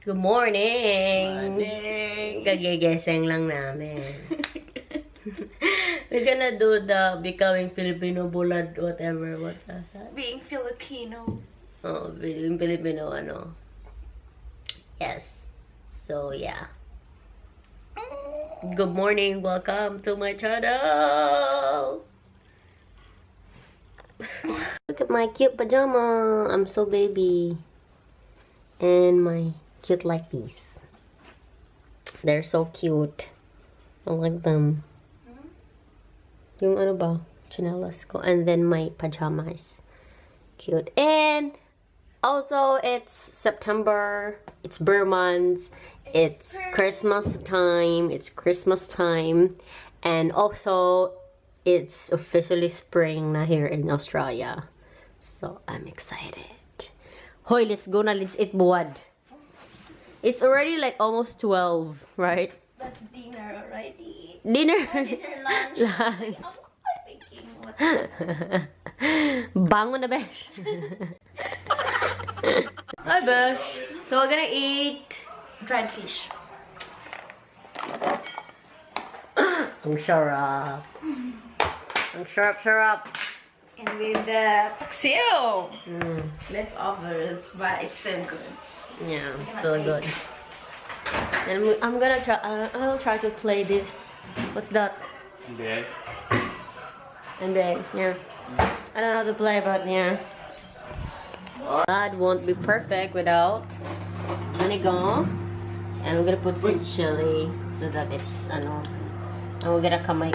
Good morning! Morning! Kagigising lang namin. We're gonna do the becoming Filipino bulad, whatever, what was that? Being Filipino. Oh, being Filipino, ano. Yes. So, yeah. Good morning, welcome to my channel! Look at my cute pajama. I'm so baby. And my cute like these. They're so cute. I like them. Yung ano ba? Chinelas ko. And then my pajamas. Cute. And also it's September. It's Burr months. It's Christmas time. It's Christmas time. And also it's officially spring na here in Australia. So I'm excited. Hoy, let's go na. Let's eat bulad. It's already like almost 12, right? That's dinner already. Dinner. Dinner, lunch. Lunch. I'm thinking, what? Bango na, Besh. Hi, Besh. So we're gonna eat Dried fish. ang sarap. Ang sarap. And with the paksiw. Mm. Leftovers, but it's still good. Yeah, still good. And I'm gonna try. I'll try to play this. What's that? And then, yeah. I don't know how to play, but yeah. That won't be perfect without vinegar. And we're gonna put some chili so that it's, ano. And we're gonna kamay.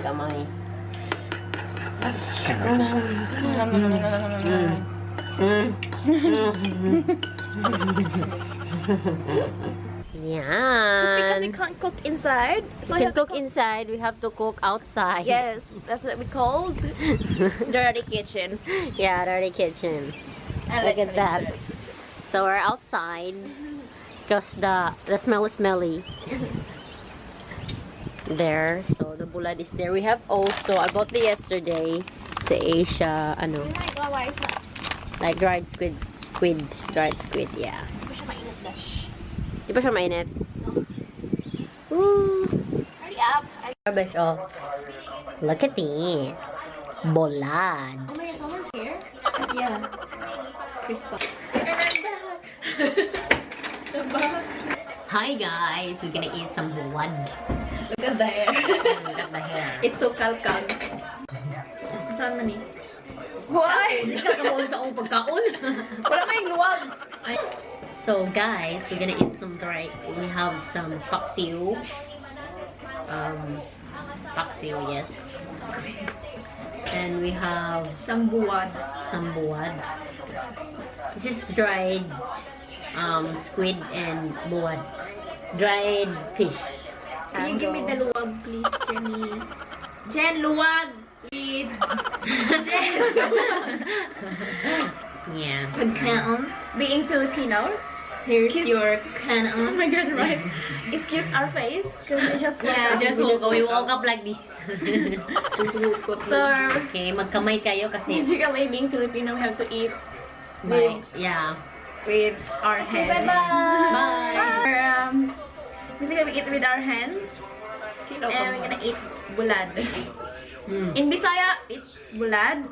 Yeah. Because we can't cook inside. So We can cook inside, we have to cook outside. Yes, that's what we called dirty kitchen. Yeah, dirty kitchen. I Look like at that. So we're outside because the smell is smelly. There, so the bulad is there. We have also, I bought the yesterday sa Asia, ano, like dried squid, yeah. Di ba siya mainit? Woo! Hurry up. Rubbish, oh. Look at it. Bulad. Oh my god, someone's here? Yeah. Crispa. And I'm back. Hi guys, we're gonna eat some bulad. Look at the hair. Look at the hair. It's so kalkag. Saan man eh? Why? Hindi ka kamuon sa akong pagkaon. Wala may luwag. So guys, we're gonna eat some dry. We have some paksiw. Paksiw, yes. And we have Some buwad. some buwad. This is dried squid and buwad. Dried fish. Can you give me the luwag, please, Jenny? Jen, luwag, please. Jen, Yes. Can being Filipino, here's Excuse- your can. Oh my god, right? Excuse our face, because we just woke Yeah, up. just woke up. We woke up like this. Just woke up. So, Okay, magkamay kayo kasi basically, being Filipino, we have to eat by, yeah. with our hands. Bye. Bye. Basically, we eat with our hands, and we're gonna eat bulad. Mm. In Bisaya, it's bulad.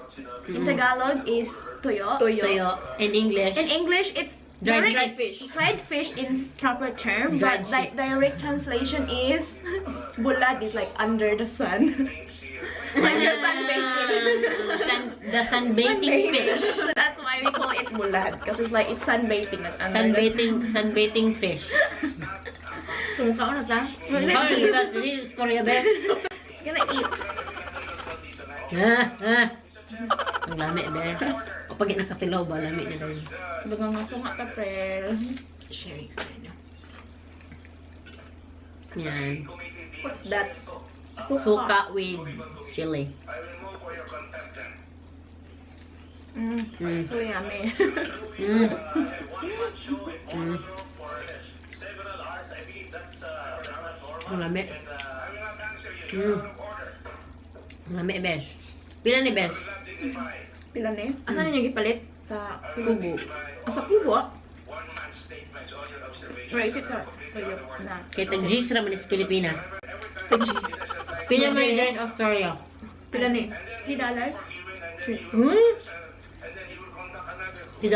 In Tagalog, is toyo. Toyo. In English. In English, it's Dried fish. Dried fish in proper term, Dried but direct translation is bulad is like under the sun. Under sunbathing. The sunbathing fish. So that's why we call it bulad, because it's like it's sunbathing. That's under the sun. Sunbathing fish. So mukha na lang. This is Korea, babe. It's gonna eat. Ang lami, babe. Kapag nakatilaw ba, lami na rin. Bagang ako nga kapel. Sharing side. Yan. What's that? Suka with chili. So yummy. Ang lami. Ang lami, besh. Pila ni besh? Pila ni? Asan niya gipalit? Sa kubo. Sa kubo? Or is it Toyo na? Kaya tag-G's raman is Pilipinas. Tag-G's. Pila may dyan Australia? Pila ni? $3? Hmm? $3?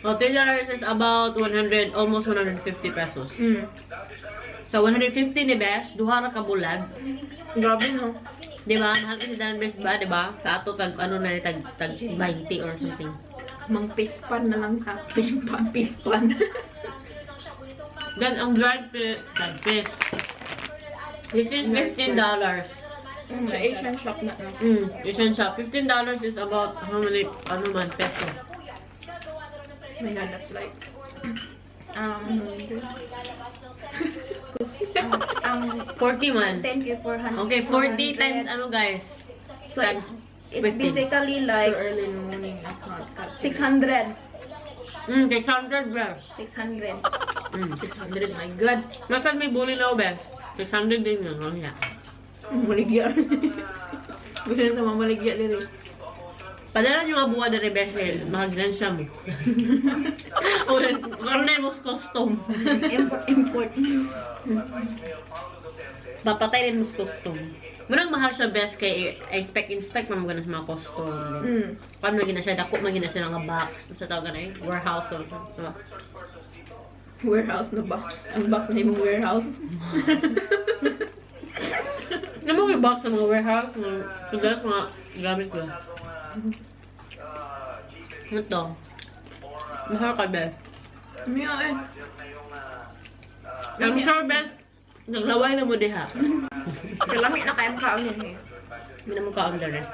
Oh, $3 is about 100, almost 150 pesos. Mm. So, 150 ni Besh, duha ra ka bulad. Grabe no? Diba? Mahal kasi dyan Besh ba, diba? Sa ato, tag 20 or something. Mang pispan na lang ha. Pispan. Then, ang dried fish, this is $15. Sa Asian shop na. Asian shop. $15 is about how many, peso? Oh my god, that's like... ang 40 man. Thank you for 100. Okay, 40 times guys? So Times it's 15. basically like So early in the morning, I can't cut. 600. 600 bro. 600. 600, my god. Nasaan may bully na ba? 600 din yun. Oh, yeah. Maligya. Bilang sa mamaligya diri. Padala nyo nga buwa na rebeshe, mahagdan siya mo. Karoon na yung custom. Import. Papatay rin mo custom. Munang mahal siya best kay inspect mamagana sa mga custom. Paano magina siya, dako magina siya ng box. Sa tawag na warehouse or so. Warehouse na ba? Ang box na yung warehouse. Ano mo yung box sa mga warehouse? So that's mga gamit ko. Ano to? Mahal ka best. Miya eh. I'm sure best, naglaway na mo diha. Kalami na kayang kaunin eh. Hindi na mo ka-under eh.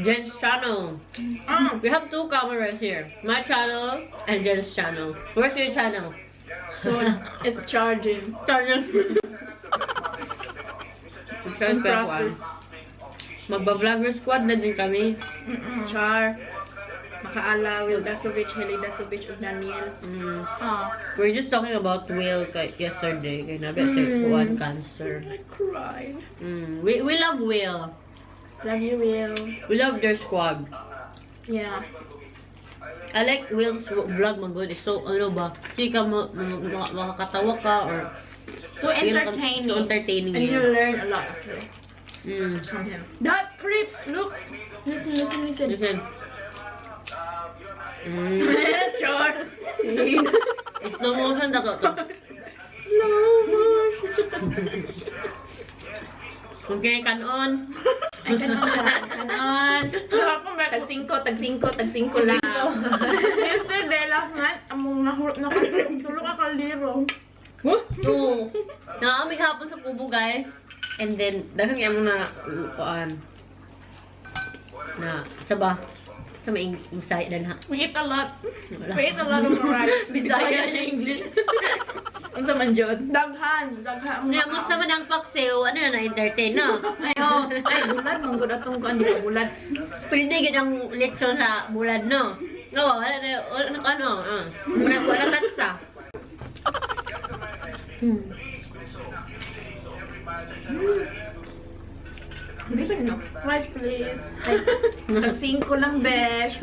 Jen's channel. We have 2 cameras here. My channel and Jen's channel. Where's your channel? So, it's charging. Channel. In process. Magba-vlogger squad na din kami. Char. Makaala, Will Dasovich, Heli Dasovich, ug Daniel. We're just talking about Will yesterday. Kaya nabi siya kuwan cancer. I cried. We love Will. Love you, Will. We love their squad. Yeah. I like Will's vlog man good. So ano ba? Chika mo makakatawa ka or So entertaining. So entertaining. And you yun. learn a lot actually from him. That creeps! Look! Listen. Listen. Short. Slow motion na to. Slow motion. Okay, kanon. Ay, kanon. Tag 5 lang. Yesterday, last night, among natulog ka kaliro. Oo. Nakaamig hapon sa kubo, guys. And then, dahil nga mo na kuan. Na, saba. Sa may Bisaya dan ha. We eat a lot. We eat a lot of rice. Bisaya na English. Ang sa manjod. Daghan. Nga, musta man ang paksiw, ano na-entertain, no? Ay, bulad. Manggod atong kuan, di pa bulad. Pwede gid ang leksyon sa bulad, no? Oo, wala na, wala tatsa. Hindi pa rin, no? Rice, please. Tag 5 lang, besh.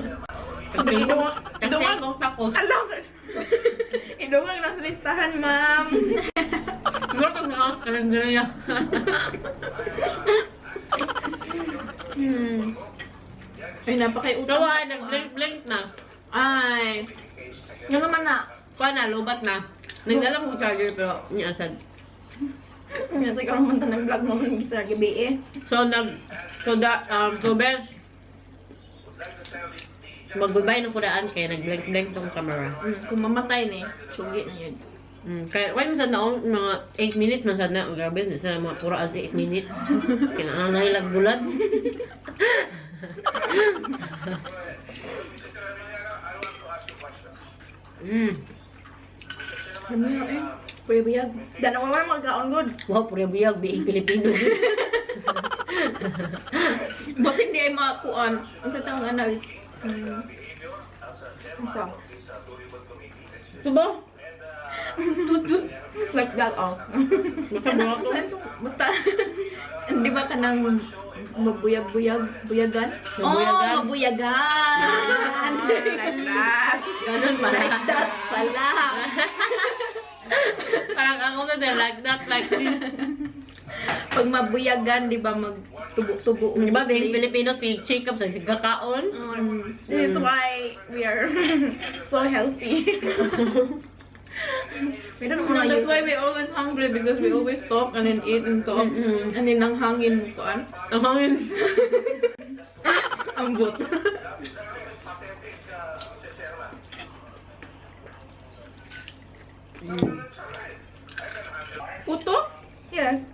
Kasi kong tapos. Alam! Idungag na sa listahan, ma'am. Siguro kung nga sa kalendarya. Ay, napakaiutang. Kawa, nag-blink na. Ay. Nga naman na. Kuha na, lubat na. Nagdala mo charger pero niasad. Nga sa karoon man nag-vlog mo ng sa gabi eh. So best. Mag-goodbye ng kuraan kaya nag-blink tong camera. Kung mamatay ni, sugi na yun. Kaya, why masad na mga 8 minutes masad na. Grabe, sa mga kuraan 8 minutes. Kinaanay lang bulad. Ano yun eh? Puyabiyag. Danawa wala magkaon good. Wow, pura biyag, biing Pilipino. Basta hindi ay makakuan. Ang sa taong ano, Apa? Ito ba? Like that, oh. Basta, di ba ka nang buyagan? Mabuyagan? Oh, mabuyagan! Like that. Ganun pala. Like that pala. Parang ako na din, like that, like this. Pag mabuyagan, di ba, magtubo-tubo. Di ba, being Filipino, si Jacob sa kakaon? This is why we are so healthy. We don't No, that's why we always hungry because we always talk and then eat and talk. And then ang hangin ko an. Ang hangin. Ambot. Puto? Yes.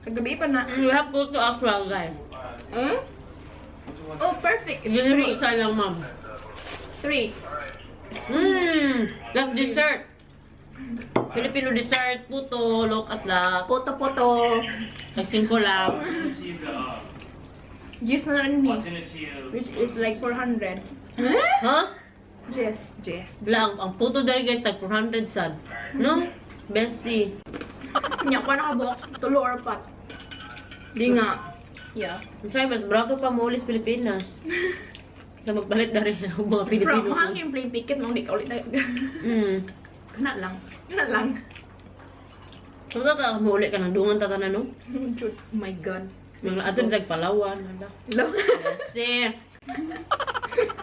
Kagabi pa na. We have photo as well, guys. Eh? Oh, perfect. It's Hindi mo 3. isa lang, ma'am. 3. That's dessert. Filipino dessert, puto, look at that. Poto-poto. Nagsingko lang. Yes na rin ni. Which is like 400. Ha? Yes. Lang, ang puto dahil guys, tag 400 sad. No? Bestie. Nya pa naka-box. Tulo or pat. Di nga. Yeah. Masaya, mas brato pa mo ulit Pilipinas. Sa magbalit na rin ang mga Bro, Pilipino. mahal yung plane ticket. Mong di ka ulit tayo. Kana lang. So, tata mo ulit ka ng dungan tatanan, no? Oh my God. Mga ato nag Palawan. Love. Kasi,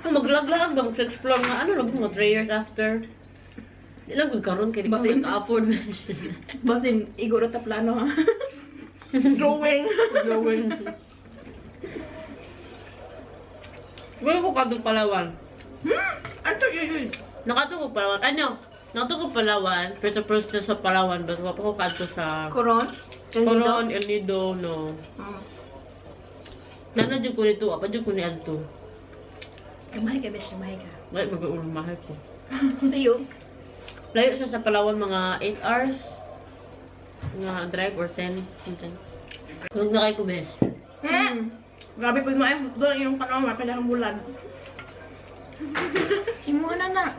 maglag-lag bang sa explore nga, ano lang mga 3 years after. Di lang kung karoon, kaya di ko Basin. mag-afford. Basin, iguro ta plano ha. Drawing. Gawin. Wala ko kadong Palawan. Ano yun? Nakato ko Palawan. Ano? Nakato ko Palawan. Pero sa Palawan. But wala ko kadto sa Coron? Coron, El Nido, no. Nana dyan ko nito. Apa dyan ko ni Adto. Kamay ka, besh. Kamay ka. Wala, mag-urumahay ko. Tayo. Layo siya sa Palawan mga 8 hours. Mga drive or 10. Huwag na kayo ko, bes. Grabe po mo ay doon yung kanong mapala ng bulad. Imo na.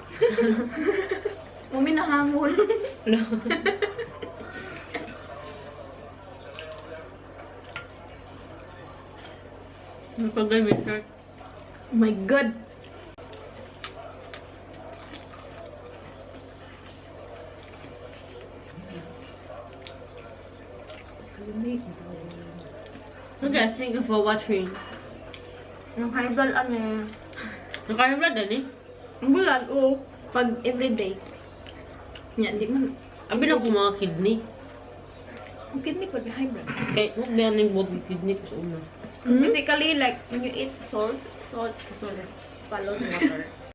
Umi na hangol. Napagay may shirt. Oh my God. So guys, thank you for watching. Yung kaibal ano Nakahibla din eh. ang bulad o pag everyday. Nya, di man. Ang bilang ko mga kidney. Ang kidney pag hybrid. Kaya huwag na yung both kidney ko sa una. Basically, like, when you eat salt follows water.